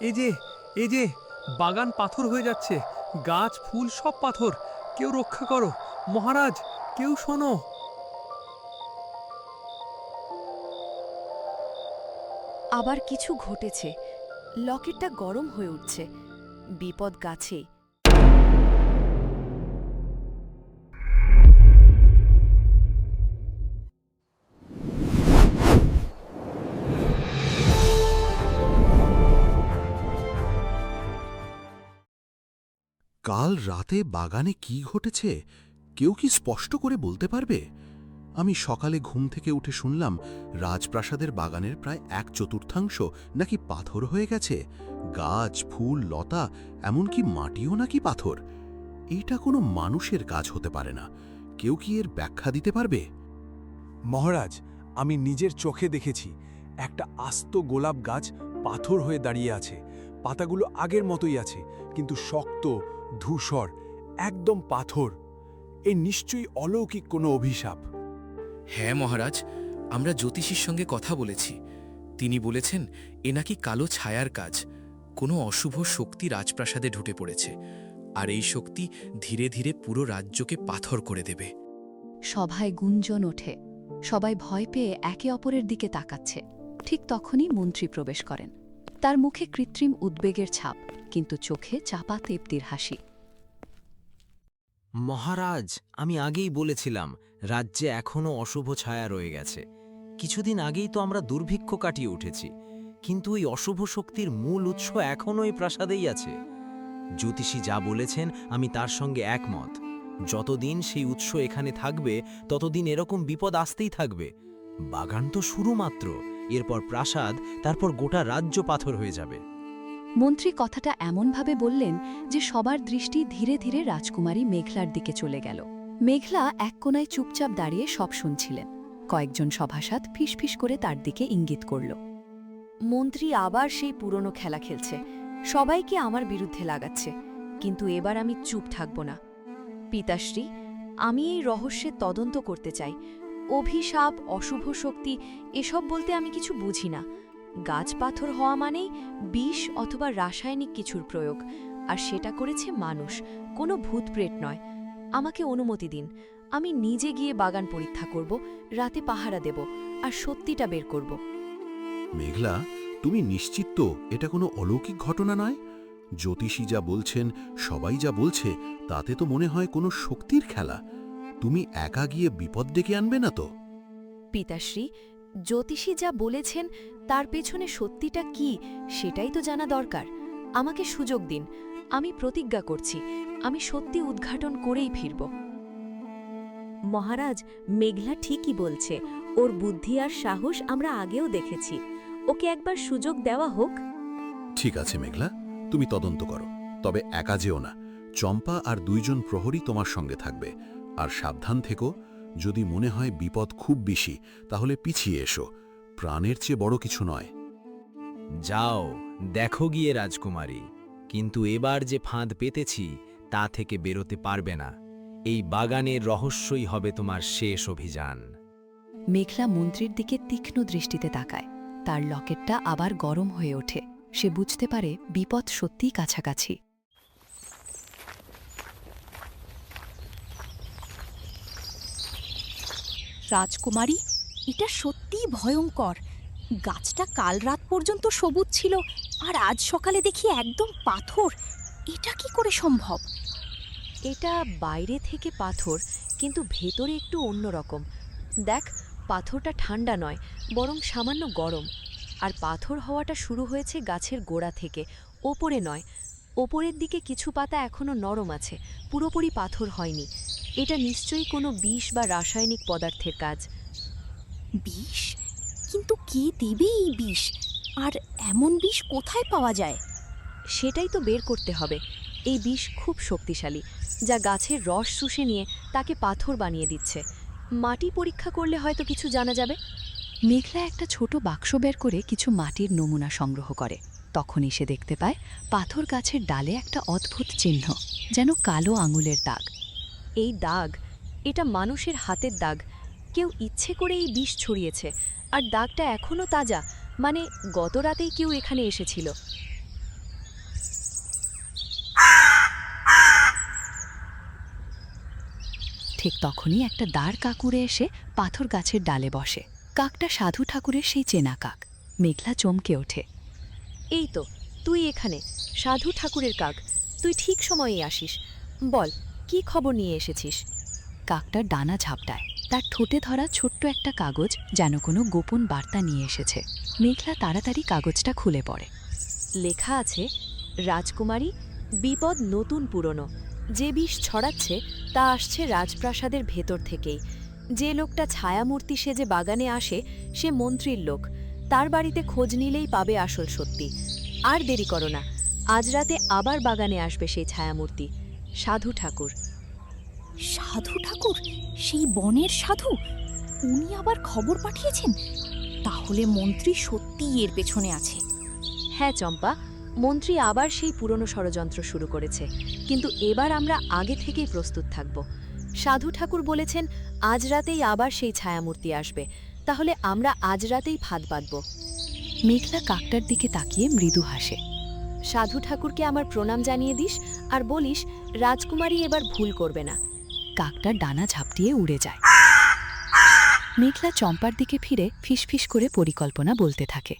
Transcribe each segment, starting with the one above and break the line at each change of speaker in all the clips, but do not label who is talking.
এই যে এই যে বাগান পাথর হয়ে যাচ্ছে, গাছ ফুল সব পাথর। কেউ রক্ষা করো মহারাজ, কেউ শোনো।
আবার কিছু ঘটেছে। লকেটটা গরম হয়ে উঠছে। বিপদ গাছেই।
কাল রাতে বাগানে কি ঘটেছে কেউ কি স্পষ্ট করে বলতে পারবে? আমি সকালে ঘুম থেকে উঠে শুনলাম রাজপ্রাসাদের বাগানের প্রায় 1/4 নাকি পাথর হয়ে গেছে। গাছ ফুল লতা এমনকি মাটিও নাকি পাথর। এটা কোনো মানুষের কাজ হতে পারে না। কেউ কি এর ব্যাখ্যা দিতে পারবে?
মহারাজ, আমি নিজের চোখে দেখেছি একটা আস্ত গোলাপ গাছ পাথর হয়ে দাঁড়িয়ে আছে। পাতাগুলো আগের মতোই আছে, কিন্তু শক্ত, ধূসর, একদম পাথর। এ নিশ্চয়ই অলৌকিক কোনো অভিশাপ।
হ্যাঁ মহারাজ, আমরা জ্যোতিষীর সঙ্গে কথা বলেছি। তিনি বলেছেন এ নাকি কালো ছায়ার কাজ। কোনো অশুভ শক্তি রাজপ্রাসাদে ঢুকে পড়েছে, আর এই শক্তি ধীরে ধীরে পুরো রাজ্যকে পাথর করে দেবে।
সভায় গুঞ্জন ওঠে। সবাই ভয় পেয়ে একে অপরের দিকে তাকাচ্ছে। ঠিক তখনই মন্ত্রী প্রবেশ করেন। তার মুখে কৃত্রিম উদ্বেগের ছাপ, কিন্তু চোখে চাপা তৃপ্তির হাসি।
মহারাজ, আমি আগেই বলেছিলাম রাজ্যে এখনও অশুভ ছায়া রয়ে গেছে। কিছুদিন আগেই তো আমরা দুর্ভিক্ষ কাটিয়ে উঠেছি, কিন্তু ওই অশুভ শক্তির মূল উৎস এখনও এই প্রাসাদেই আছে। জ্যোতিষী যা বলেছেন আমি তার সঙ্গে একমত। যতদিন সেই উৎস এখানে থাকবে ততদিন এরকম বিপদ আসতেই থাকবে। বাগান তো শুরু মাত্র, এরপর প্রাসাদ, তারপর গোটা রাজ্য পাথর হয়ে যাবে।
মন্ত্রী কথাটা এমনভাবে বললেন যে সবার দৃষ্টি ধীরে ধীরে রাজকুমারী মেঘলার দিকে চলে গেল। মেঘলা এক কোণায় চুপচাপ দাঁড়িয়ে সব শুনছিলেন। কয়েকজন সভাসদ ফিসফিস করে তার দিকে ইঙ্গিত করল। মন্ত্রী আবার সেই পুরনো খেলা খেলছে, সবাইকে আমার বিরুদ্ধে লাগাচ্ছে। কিন্তু এবার আমি চুপ থাকব না। পিতাশ্রী, আমি এই রহস্যের তদন্ত করতে চাই। অভিশাপ, অশুভ শক্তি এসব বলতে আমি কিছু বুঝি না। গাছ পাথর হওয়া মানেই বিষ অথবা রাসায়নিক কিছুর প্রয়োগ, আর সেটা করেছে মানুষ, কোনো ভূতপ্রেত নয়। আমাকে অনুমতি দিন, আমি নিজে গিয়ে বাগান পরীক্ষা করব, রাতে পাহারা দেব, আর সত্যিটা বের করব।
মেঘলা, তুমি নিশ্চিত তো এটা কোনো অলৌকিক ঘটনা নয়? জ্যোতিষী যা বলছেন, সবাই যা বলছে, তাতে তো মনে হয় কোনো শক্তির খেলা। তুমি একা গিয়ে বিপদ ডেকে আনবে না তো?
পিতাশ্রী, জ্যোতিষী যা বলেছেন তার পেছনে সত্যিটা কি সেটাই তো জানা দরকার। আমাকে সুযোগ দিন, আমি প্রতিজ্ঞা করছি আমি সত্যি উদ্ঘাটন করেই ফিরব।
মহারাজ, মেঘলা ঠিকই বলছে। ওর বুদ্ধি আর সাহস আমরা আগেও দেখেছি। ওকে একবার সুযোগ দেওয়া হোক।
ঠিক আছে মেঘলা, তুমি তদন্ত করো, তবে একা যেও না। চম্পা আর 2 জন প্রহরী তোমার সঙ্গে থাকবে। আর সাবধান থেকো, যদি মনে হয় বিপদ খুব বেশি তাহলে পিছিয়ে এসো। প্রাণের চেয়ে বড় কিছু নয়।
যাও, দেখো গিয়ে রাজকুমারী, কিন্তু এবার যে ফাঁদ পেতেছি তা থেকে বেরোতে পারবে না। এই বাগানের রহস্যই হবে তোমার শেষ অভিযান।
মেঘলা মন্ত্রীর দিকে তীক্ষ্ণ দৃষ্টিতে তাকায়। তার লকেটটা আবার গরম হয়ে ওঠে। সে বুঝতে পারে বিপদ সত্যিই কাছাকাছি।
রাজকুমারী, এটা সত্যিই ভয়ঙ্কর। গাছটা কাল রাত পর্যন্ত সবুজ ছিল, আর আজ সকালে দেখি একদম পাথর। এটা কি করে সম্ভব?
এটা বাইরে থেকে পাথর, কিন্তু ভেতরে একটু অন্যরকম। দেখ, পাথরটা ঠান্ডা নয়, বরং সামান্য গরম। আর পাথর হওয়াটা শুরু হয়েছে গাছের গোড়া থেকে, ওপরে নয়। ওপরের দিকে কিছু পাতা এখনও নরম আছে, পুরোপুরি পাথর হয়নি। এটা নিশ্চয়ই কোনো বিষ বা রাসায়নিক পদার্থের কাজ।
বিষ? কিন্তু কে দেবে এই বিষ? আর এমন বিষ কোথায় পাওয়া যায়?
সেটাই তো বের করতে হবে। এই বিষ খুব শক্তিশালী, যা গাছের রস শুষে নিয়ে তাকে পাথর বানিয়ে দিচ্ছে। মাটি পরীক্ষা করলে হয়তো কিছু জানা যাবে। মেঘলা একটা ছোট বাক্স বের করে কিছু মাটির নমুনা সংগ্রহ করে। তখনই সে দেখতে পায় পাথর গাছের ডালে একটা অদ্ভুত চিহ্ন, যেন কালো আঙুলের দাগ। এই দাগ, এটা মানুষের হাতের দাগ। কেউ ইচ্ছে করে এই বিষ ছড়িয়েছে, আর দাগটা এখনও তাজা, মানে গত রাতেই কেউ এখানে এসেছিল। ঠিক তখনই একটা দাঁড় কাকুরে এসে পাথর গাছের ডালে বসে। কাকটা সাধু ঠাকুরের সেই চেনা কাক। মেঘলা চমকে ওঠে।
এই তো তুই এখানে, সাধু ঠাকুরের কাক। তুই ঠিক সময়েই আসিস। বল, কি খবর নিয়ে এসেছিস?
কাকটা ডানা ঝাপটায়। তার ঠোঁটে ধরা ছোট্ট একটা কাগজ যেন কোনো গোপন বার্তা নিয়ে এসেছে। মেঘলা তাড়াতাড়ি কাগজটা খুলে পড়ে।
লেখা আছে, রাজকুমারী, বিপদ নতুন পুরনো। যে বিষ ছড়াচ্ছে তা আসছে রাজপ্রাসাদের ভেতর থেকেই। যে লোকটা ছায়ামূর্তি সেজে বাগানে আসে সে মন্ত্রীর লোক। তার বাড়িতে খোঁজ নিলেই পাবে আসল সত্যি। আর দেরি করো না, আজ রাতে আবার বাগানে আসবে সেই ছায়ামূর্তি, সাধু ঠাকুর।
সাধু ঠাকুর, সেই বনের সাধু, উনি আবার খবর পাঠিয়েছেন? তাহলে মন্ত্রী সত্যিই এর পেছনে আছে।
হ্যাঁ চম্পা, মন্ত্রী আবার সেই পুরনো ষড়যন্ত্র শুরু করেছে, কিন্তু এবার আমরা আগে থেকেই প্রস্তুত থাকব। সাধু ঠাকুর বলেছেন আজ রাতেই আবার সেই ছায়ামূর্তি আসবে, তাহলে আমরা আজ রাতেই ফাঁদ বাঁধব।
মেঘলা কাকটার দিকে তাকিয়ে মৃদু হাসে।
সাধু ঠাকুরকে আমার প্রণাম জানিয়ে দিস আর বলিস রাজকুমারী এবার ভুল করবে না।
কাকটা ডানা ঝাপটিয়ে উড়ে যায়। মেঘলা চম্পার দিকে ফিরে ফিসফিস করে পরিকল্পনা বলতে থাকে।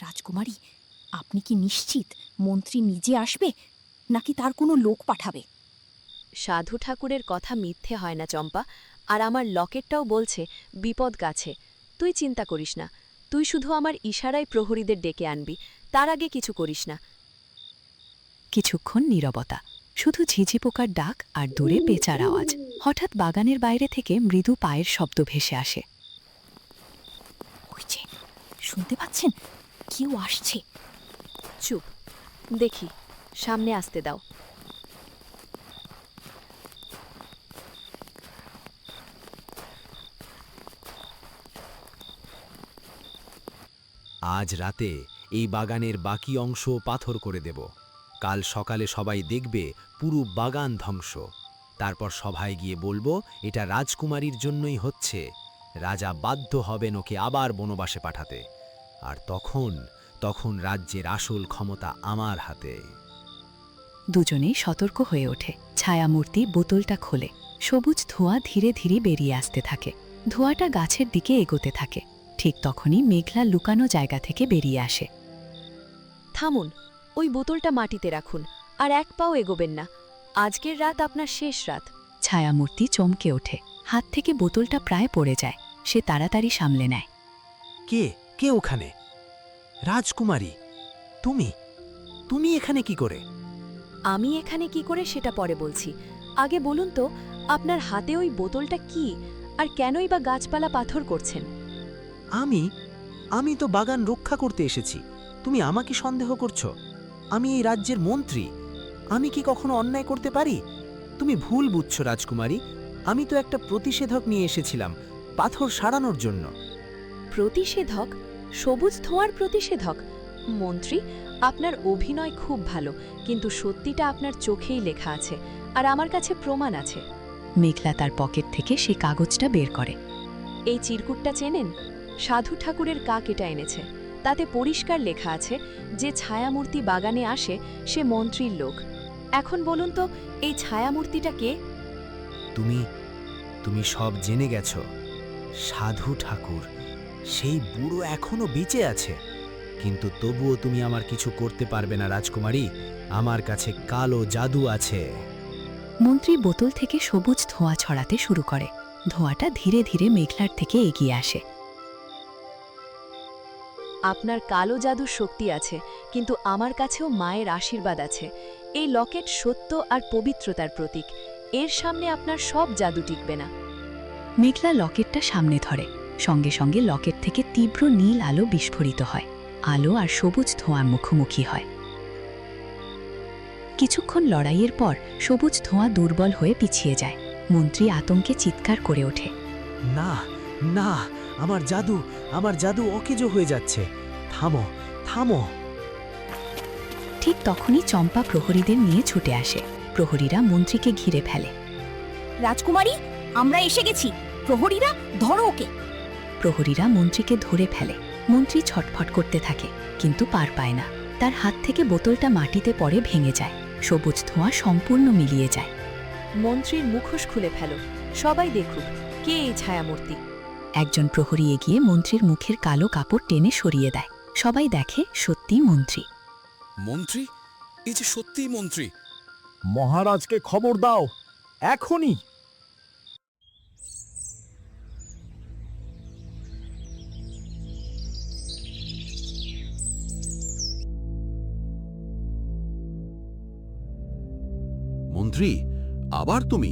রাজকুমারী, আপনি কি নিশ্চিত মন্ত্রী নিজে আসবে, নাকি তার কোনো লোক পাঠাবে?
সাধু ঠাকুরের কথা মিথ্যে হয় না চম্পা, আর আমার লকেটটাও বলছে বিপদ গাছে। তুই চিন্তা করিস না, তুই শুধু আমার ইশারায় প্রহরীদের ডেকে আনবি, তার আগে কিছু করিস না।
কিছুক্ষণ নীরবতা, শুধু ঝিঝি পোকার ডাক আর দূরে পেঁচার আওয়াজ। হঠাৎ বাগানের বাইরে থেকে মৃদু পায়ের শব্দ ভেসে আসে।
ওই যে, শুনতে পাচ্ছেন? কেউ আসছে।
চুপ, দেখি, সামনে আসতে দাও।
আজ রাতে এই বাগানের বাকি অংশ পাথর করে দেব। কাল সকালে সবাই দেখবে পুরো বাগান ধ্বংস। তারপর সভায় গিয়ে বলবো এটা রাজকুমারীর জন্যই হচ্ছে। রাজা বাধ্য হবেন ওকে আবার বনবাসে পাঠাতে। আর তখন রাজ্যের আসল ক্ষমতা আমার হাতে।
দুজনেই সতর্ক হয়ে ওঠে। ছায়ামূর্তি বোতলটা খোলে। সবুজ ধোঁয়া ধীরে ধীরে বেরিয়ে আসতে থাকে। ধোঁয়াটা গাছের দিকে এগোতে থাকে। ঠিক তখনই মেঘলা লুকানো জায়গা থেকে বেরিয়ে আসে।
থামুন, ওই বোতলটা মাটিতে রাখুন, আর এক পাও এগোবেন না। আজকের রাত আপনার শেষ রাত।
ছায়ামূর্তি চমকে ওঠে। হাত থেকে বোতলটা প্রায় পড়ে যায়। সে তাড়াতাড়ি সামলে নেয়।
কে ওখানে? রাজকুমারী, তুমি এখানে কি করে?
আমি এখানে কি করে সেটা পরে বলছি। আগে বলুন তো, আপনার হাতে ওই বোতলটা কি, আর কেনই বা গাছপালা পাথর করছেন?
আমি তো বাগান রক্ষা করতে এসেছি। তুমি আমাকে সন্দেহ করছো? আমি এই রাজ্যের মন্ত্রী। আমি কি কখনো অন্যায় করতে পারি? তুমি ভুল বুঝছো রাজকুমারী। আমি তো একটা প্রতিষেধক নিয়ে এসেছিলাম, পাথর সারানোর জন্য।
প্রতিষেধক? সবুজ ধোঁয়ার প্রতিষেধক? মন্ত্রী, আপনার অভিনয় খুব ভালো, কিন্তু সত্যিটা আপনার চোখেই লেখা আছে, আর আমার কাছে প্রমাণ আছে।
মেঘলা তার পকেট থেকে সে কাগজটা বের করে।
এই চিরকুটটা চেনেন? সাধু ঠাকুরের কাক এটা এনেছে। তাতে পরিষ্কার লেখা আছে যে ছায়ামূর্তি বাগানে আসে সে মন্ত্রীর লোক। এখন বলুন তো, এই ছায়ামূর্তিটা কে?
তুমি সব জেনে গেছো। সাধু ঠাকুর, সেই বুড়ো এখনো বেঁচে আছে। কিন্তু তবুও তুমি আমার কিছু করতে পারবে না রাজকুমারী। আমার কাছে কালো জাদু আছে।
মন্ত্রী বোতল থেকে সবুজ ধোঁয়া ছড়াতে শুরু করে। ধোঁয়াটা ধীরে ধীরে মেঘলার থেকে এগিয়ে আসে।
আপনার কালো জাদুর শক্তি আছে, কিন্তু আমার কাছেও মায়ের আশীর্বাদ আছে। এই লকেট সত্য আর পবিত্রতার প্রতীক। এর সামনে আপনার সব জাদু টিকবে না।
মেঘলা লকেটটা সামনে ধরে। সঙ্গে সঙ্গে লকেট থেকে তীব্র নীল আলো বিস্ফোরিত হয়। আলো আর সবুজ ধোঁয়ার মুখোমুখি হয়। কিছুক্ষণ লড়াইয়ের পর সবুজ ধোঁয়া দুর্বল হয়ে পিছিয়ে যায়। মন্ত্রী আতঙ্কে চিৎকার করে ওঠে।
না, আমার জাদু অকেজো হয়ে যাচ্ছে। থামো।
ঠিক তখনই চম্পা প্রহরীদের নিয়ে ছুটে আসে। প্রহরীরা মন্ত্রীকে ঘিরে ফেলে।
রাজকুমারী, আমরা এসে গেছি। প্রহরীরা, ধরো ওকে।
প্রহরীরা মন্ত্রীকে ধরে ফেলে। মন্ত্রী ছটফট করতে থাকে, কিন্তু পার পায় না। তার হাত থেকে বোতলটা মাটিতে পড়ে ভেঙে যায়। সবুজ ধোঁয়া সম্পূর্ণ মিলিয়ে যায়।
মন্ত্রীর মুখোশ খুলে ফেলো, সবাই দেখুক কে এই ছায়ামূর্তি।
একজন প্রহরী এগিয়ে মন্ত্রীর মুখের কালো কাপড় টেনে সরিয়ে দেয়। সবাই দেখে সত্যিই মন্ত্রী।
মন্ত্রী, এই যে সত্যিই মন্ত্রী।
মহারাজকে খবর দাও এখনই।
মন্ত্রী, আবার তুমি?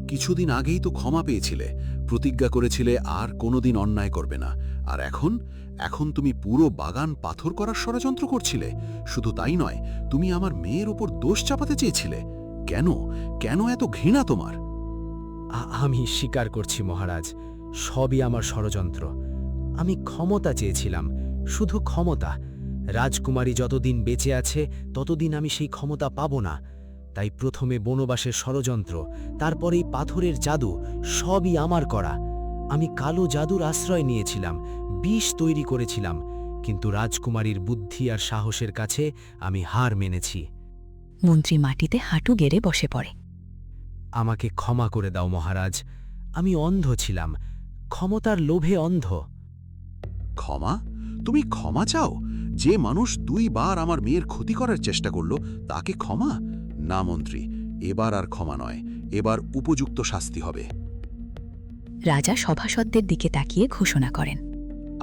কিছুদিন আগেই তো ক্ষমা পেয়েছিলে, প্রতিজ্ঞা করেছিলে আর কোনোদিন অন্যায় করবে না। আর এখন তুমি পুরো বাগান পাথর করার ষড়যন্ত্র করছিলে। শুধু তাই নয়, তুমি আমার মেয়ের ওপর দোষ চাপাতে চেয়েছিলে। কেন কেন এত ঘৃণা তোমার?
আমি স্বীকার করছি মহারাজ, সবই আমার ষড়যন্ত্র। আমি ক্ষমতা চেয়েছিলাম, শুধু ক্ষমতা। রাজকুমারী যতদিন বেঁচে আছে ততদিন আমি সেই ক্ষমতা পাব না। তাই প্রথমে বনবাসের ষড়যন্ত্র, তারপরেই পাথরের জাদু, সবই আমার করা। আমি কালো জাদুর আশ্রয় নিয়েছিলাম, বিষ তৈরি করেছিলাম, কিন্তু রাজকুমারীর বুদ্ধি আর সাহসের কাছে আমি হার মেনেছি।
মন্ত্রী মাটিতে হাঁটু গেড়ে বসে পড়ে।
আমাকে ক্ষমা করে দাও মহারাজ, আমি অন্ধ ছিলাম, ক্ষমতার লোভে অন্ধ।
ক্ষমা? তুমি ক্ষমা চাও? যে মানুষ 2 বার আমার মেয়ের ক্ষতি করার চেষ্টা করল তাকে ক্ষমা? না মন্ত্রী, এবার আর ক্ষমা নয়, এবার উপযুক্ত শাস্তি হবে।
রাজা সভাসদদের দিকে তাকিয়ে ঘোষণা করেন,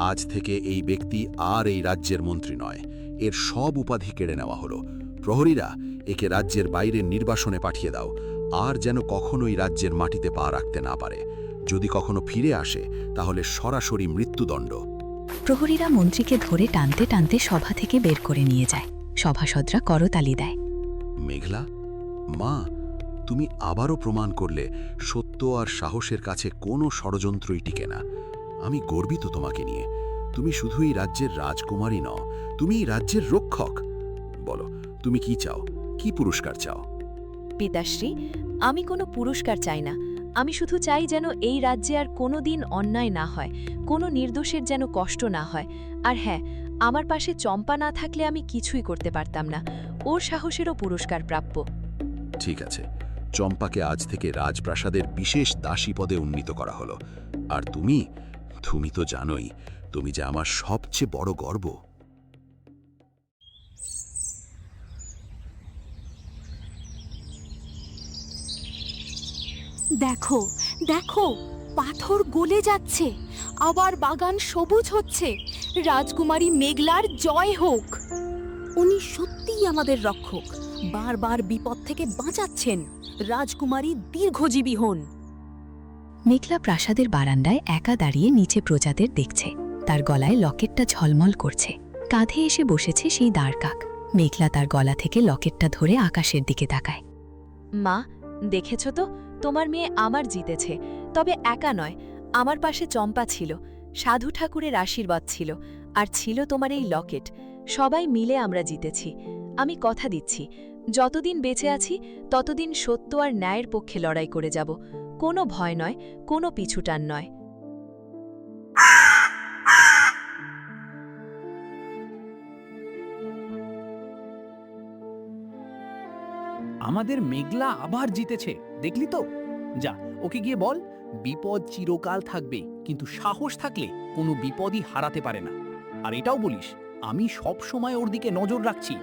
আজ থেকে এই ব্যক্তি আর এই রাজ্যের মন্ত্রী নয়, এর সব উপাধি কেড়ে নেওয়া হলো। প্রহরীরা, একে রাজ্যের বাইরে নির্বাসনে পাঠিয়ে দাও, আর যেন কখনোই রাজ্যের মাটিতে পা রাখতে না পারে। যদি কখনো ফিরে আসে তাহলে সরাসরি মৃত্যুদণ্ড।
প্রহরীরা মন্ত্রীকে ধরে টানতে টানতে সভা থেকে বের করে নিয়ে যায়। সভাসদরা করতালি দেয়।
মেঘলা, মা, তুমি আবারও প্রমাণ করলে সত্য আর সাহসের কাছে কোনো ষড়যন্ত্রই টিকে না। আমি গর্বিত তোমাকে নিয়ে। তুমি শুধু এই রাজ্যের রাজকুমারী নও, তুমি এই রাজ্যের রক্ষক। বলো, তুমি কি চাও? কি পুরস্কার চাও?
পিতাশ্রী, আমি কোনো পুরস্কার চাই না। আমি শুধু চাই যেন এই রাজ্যে আর কোনো দিন অন্যায় না হয়, কোনো নির্দোষের যেন কষ্ট না হয়। আর হ্যাঁ, আমার পাশে চম্পা না থাকলে আমি কিছুই করতে পারতাম না। ওর সাহসেরও পুরস্কার প্রাপ্য।
ঠিক আছে, চম্পাকে আজ থেকে রাজপ্রাসাদের বিশেষ দাসী পদে উন্নীত করা হলো। আর তুমি তো জানোই, তুমি যে আমার সবচেয়ে বড় গর্ব।
দেখো দেখো, পাথর গলে যাচ্ছে, আবার বাগান সবুজ হচ্ছে। রাজকুমারী মেঘলার জয় হোক। উনি সত্যিই আমাদের রক্ষক, বারবার বিপদ থেকে বাঁচাচ্ছেন। রাজকুমারী দীর্ঘজীবী হন।
মেঘলা প্রাসাদের বারান্দায় একা দাঁড়িয়ে নিচে প্রজাদের দেখছে। তার গলায় লকেটটা ঝলমল করছে। কাঁধে এসে বসেছে সেই দাঁড়কাক। মেঘলা তার গলা থেকে লকেটটা ধরে আকাশের দিকে তাকায়।
মা, দেখেছ তো, তোমার মেয়ে আমার জিতেছে। তবে একা নয়, আমার পাশে চম্পা ছিল, সাধু ঠাকুরের আশীর্বাদ ছিল, আর ছিল তোমার এই লকেট। সবাই মিলে আমরা জিতেছি। আমি কথা দিচ্ছি, যতদিন বেঁচে আছি ততদিন সত্য আর ন্যায়ের পক্ষে লড়াই করে যাব। কোনো ভয় নয়, কোনো পিছুটান নয়।
আমাদের মেঘলা আবার জিতেছে, দেখলি তো? যা, ওকে গিয়ে বল, বিপদ চিরকাল থাকবে, কিন্তু সাহস থাকলে কোনো বিপদই হারাতে পারে না। আর এটাও বলিস, আমি সব সময় ওর দিকে নজর রাখছি।